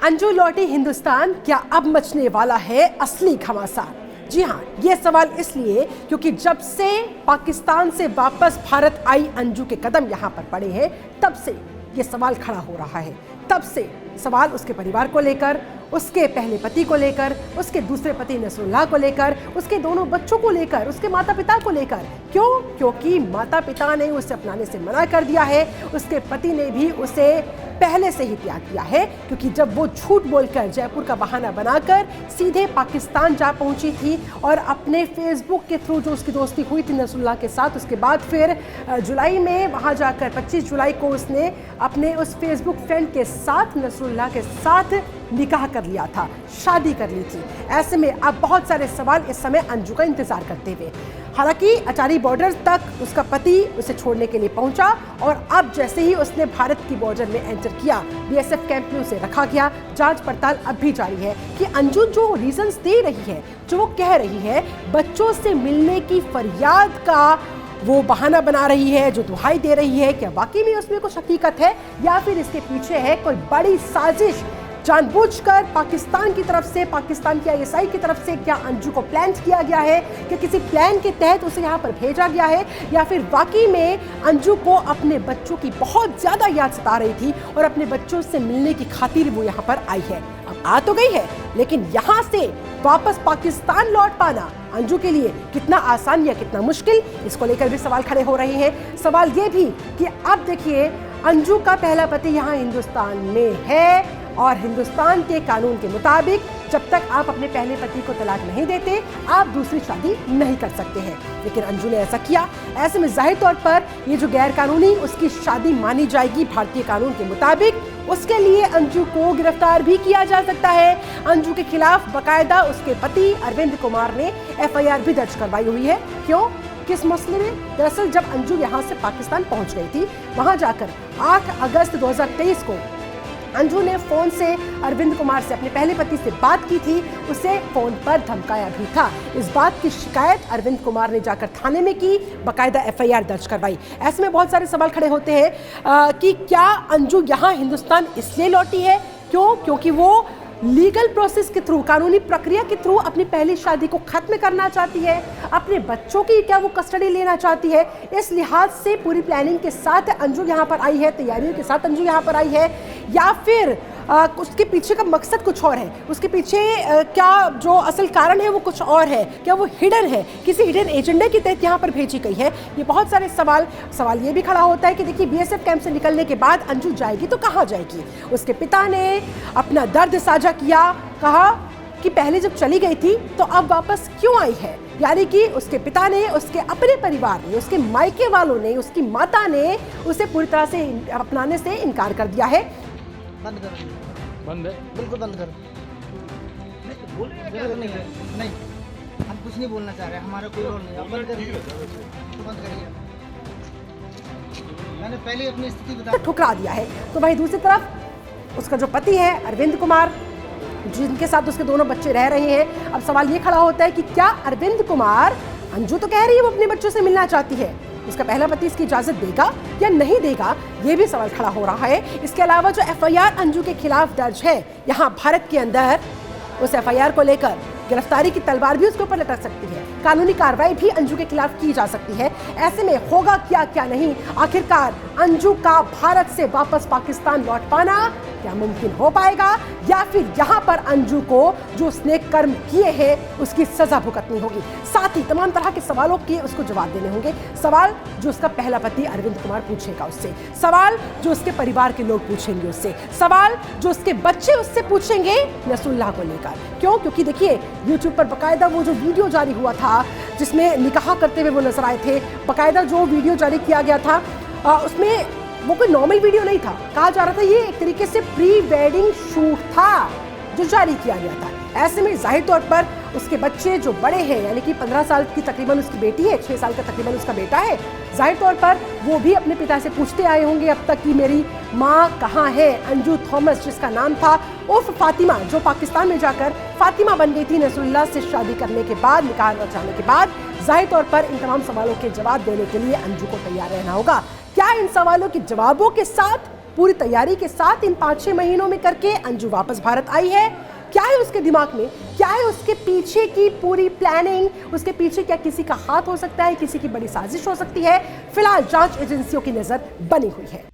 अंजू लौटी हिंदुस्तान, क्या अब मचने वाला है असली घमासान? जी हाँ, ये सवाल इसलिए क्योंकि जब से पाकिस्तान से वापस भारत आई अंजू के कदम यहाँ पर पड़े हैं, तब से ये सवाल खड़ा हो रहा है। तब से सवाल उसके परिवार को लेकर, उसके पहले पति को लेकर, उसके दूसरे पति नसरुल्लाह को लेकर, उसके दोनों बच्चों को लेकर, उसके माता पिता को लेकर। क्यों? क्योंकि माता पिता ने उसे अपनाने से मना कर दिया है, उसके पति ने भी उसे पहले से ही त्याग दिया है। क्योंकि जब वो झूठ बोलकर, जयपुर का बहाना बनाकर सीधे पाकिस्तान जा पहुंची थी और अपने फेसबुक के थ्रू जो उसकी दोस्ती हुई थी नसरुल्लाह के साथ, उसके बाद फिर जुलाई में वहां जाकर 25 जुलाई को उसने अपने उस फेसबुक फ्रेंड के साथ, नसरुल्लाह के साथ निकाह कर लिया था, शादी कर ली थी। ऐसे में अब बहुत सारे सवाल इस समय अंजू का इंतजार करते हुए। हालांकि अटारी बॉर्डर तक उसका पति उसे छोड़ने के लिए पहुंचा और अब जैसे ही उसने भारत की बॉर्डर में एंटर किया, बीएसएफ कैंप में उसे रखा गया। जांच पड़ताल अब भी जारी है कि अंजू जो रीजंस दे रही है, जो वो कह रही है, बच्चों से मिलने की फरियाद का वो बहाना बना रही है, जो दुहाई दे रही है, क्या वाकई में उसमें कुछ हकीकत है या फिर इसके पीछे है कोई बड़ी साजिश जानबूझकर पाकिस्तान की तरफ से, पाकिस्तान की आईएसआई की तरफ से? क्या अंजू को प्लान किया गया है कि किसी प्लान के तहत उसे यहाँ पर भेजा गया है, या फिर वाकई में अंजू को अपने बच्चों की बहुत ज्यादा याद सता रही थी और अपने बच्चों से मिलने की खातिर वो यहाँ पर आई है? अब आ तो गई है, लेकिन यहाँ से वापस पाकिस्तान लौट पाना अंजू के लिए कितना आसान या कितना मुश्किल, इसको लेकर भी सवाल खड़े हो रहे हैं। सवाल ये भी कि अब देखिए, अंजू का पहला पति यहाँ हिंदुस्तान में है और हिंदुस्तान के कानून के मुताबिक जब तक आप अपने पहले पति को तलाक नहीं देते, आप दूसरी शादी नहीं कर सकते हैं। लेकिन अंजू ने ऐसा किया। ऐसे में जाहिर तौर पर ये जो गैर कानूनी उसकी शादी मानी जाएगी भारतीय कानून के मुताबिक। उसके लिए अंजू को गिरफ्तार भी किया जा सकता है। अंजू के खिलाफ बाकायदा उसके पति अरविंद कुमार ने एफआईआर भी दर्ज करवाई हुई है। क्यों? किस मसले में? दरअसल जब अंजू यहाँ से पाकिस्तान पहुंच गई थी, वहां जाकर 8 अगस्त 2023 को अंजू ने फोन से अरविंद कुमार से, अपने पहले पति से बात की थी। उसे फोन पर धमकाया भी था। इस बात की शिकायत अरविंद कुमार ने जाकर थाने में की, बाकायदा एफआईआर दर्ज करवाई। ऐसे में बहुत सारे सवाल खड़े होते हैं कि क्या अंजू यहाँ हिंदुस्तान इसलिए लौटी है? क्यों? क्योंकि वो लीगल प्रोसेस के थ्रू, कानूनी प्रक्रिया के थ्रू अपनी पहली शादी को खत्म करना चाहती है, अपने बच्चों की क्या वो कस्टडी लेना चाहती है? इस लिहाज से पूरी प्लानिंग के साथ अंजू यहाँ पर आई है, तैयारियों के साथ अंजू यहाँ पर आई है, या फिर उसके पीछे का मकसद कुछ और है? उसके पीछे क्या जो असल कारण है वो कुछ और है? क्या वो हिडन है, किसी हिडन एजेंडे के तहत यहाँ पर भेजी गई है? ये बहुत सारे सवाल ये भी खड़ा होता है कि देखिए, बीएसएफ कैंप से निकलने के बाद अंजू जाएगी तो कहाँ जाएगी? उसके पिता ने अपना दर्द साझा किया, कहा कि पहले जब चली गई थी तो अब वापस क्यों आई है? यानी कि उसके पिता ने, उसके अपने परिवार ने, उसके मायके वालों ने, उसकी माता ने उसे पूरी तरह से अपनाने से इनकार कर दिया है। बंद कर। बंद है, बिल्कुल बंद कर। नहीं, हम कुछ नहीं बोलना चाह रहे, हमारा कोई रोल नहीं है। बंद करिए, बंद करिए। मैंने पहले अपनी स्थिति बता ठुकरा दिया है। तो वही दूसरी तरफ उसका जो पति है अरविंद कुमार, जिनके साथ उसके दोनों बच्चे रह रहे हैं, अब सवाल ये खड़ा होता है कि क्या अरविंद कुमार, अंजू तो कह रही है वो अपने बच्चों से मिलना चाहती है, उसका पहला पति इसकी इजाजत देगा या नहीं देगा? ये भी सवाल खड़ा हो रहा है। इसके अलावा जो एफआईआर अंजू के खिलाफ दर्ज है यहाँ भारत के अंदर, उस एफआईआर को लेकर गिरफ्तारी की तलवार भी उसके ऊपर लटक सकती है, कानूनी कार्रवाई भी अंजू के खिलाफ की जा सकती है। ऐसे में होगा क्या क्या नहीं? आखिरकार अंजू का भारत से वापस पाकिस्तान लौट पाना क्या मुमकिन हो पाएगा, या फिर यहाँ पर अंजू को जो उसने कर्म किए हैं उसकी सजा भुगतनी होगी? साथ ही तमाम तरह के सवालों के उसको जवाब देने होंगे। सवाल जो उसका पहला पति अरविंद कुमार पूछेगा उससे, सवाल जो उसके परिवार के लोग पूछेंगे उससे, सवाल जो उसके बच्चे उससे पूछेंगे नसरुल्लाह को लेकर। क्यों? क्योंकि देखिए, यूट्यूब पर बाकायदा वो जो वीडियो जारी हुआ था जिसमें निकाह करते हुए वो नजर आए थे, बाकायदा जो वीडियो जारी किया गया था उसमें वो कोई नॉर्मल वीडियो नहीं था। कहा जा रहा था ये एक तरीके से प्री वेडिंग शूट था जो जारी किया गया था। ऐसे में जाहिर तौर पर उसके बच्चे जो बड़े हैं, यानी कि 15 साल की तकरीबन उसकी बेटी है, 6 साल का तकरीबन उसका बेटा है, जाहिर तौर पर वो भी अपने पिता से पूछते आए होंगे अब तक कि मेरी माँ कहाँ है? अंजू थॉमस, जिसका नाम था उर्फ फातिमा, जो पाकिस्तान में जाकर फातिमा बन गई थी नसरुल्लाह से शादी करने के बाद, निकाह रचाने के बाद। जाहिर तौर पर इन तमाम सवालों के जवाब देने के लिए अंजू को तैयार रहना होगा। क्या इन सवालों के जवाबों के साथ पूरी तैयारी के साथ इन 5-6 महीनों में करके अंजू वापस भारत आई है। क्या है उसके दिमाग में, क्या है उसके पीछे की पूरी प्लानिंग, उसके पीछे क्या किसी का हाथ हो सकता है, किसी की बड़ी साजिश हो सकती है, फिलहाल जांच एजेंसियों की नजर बनी हुई है।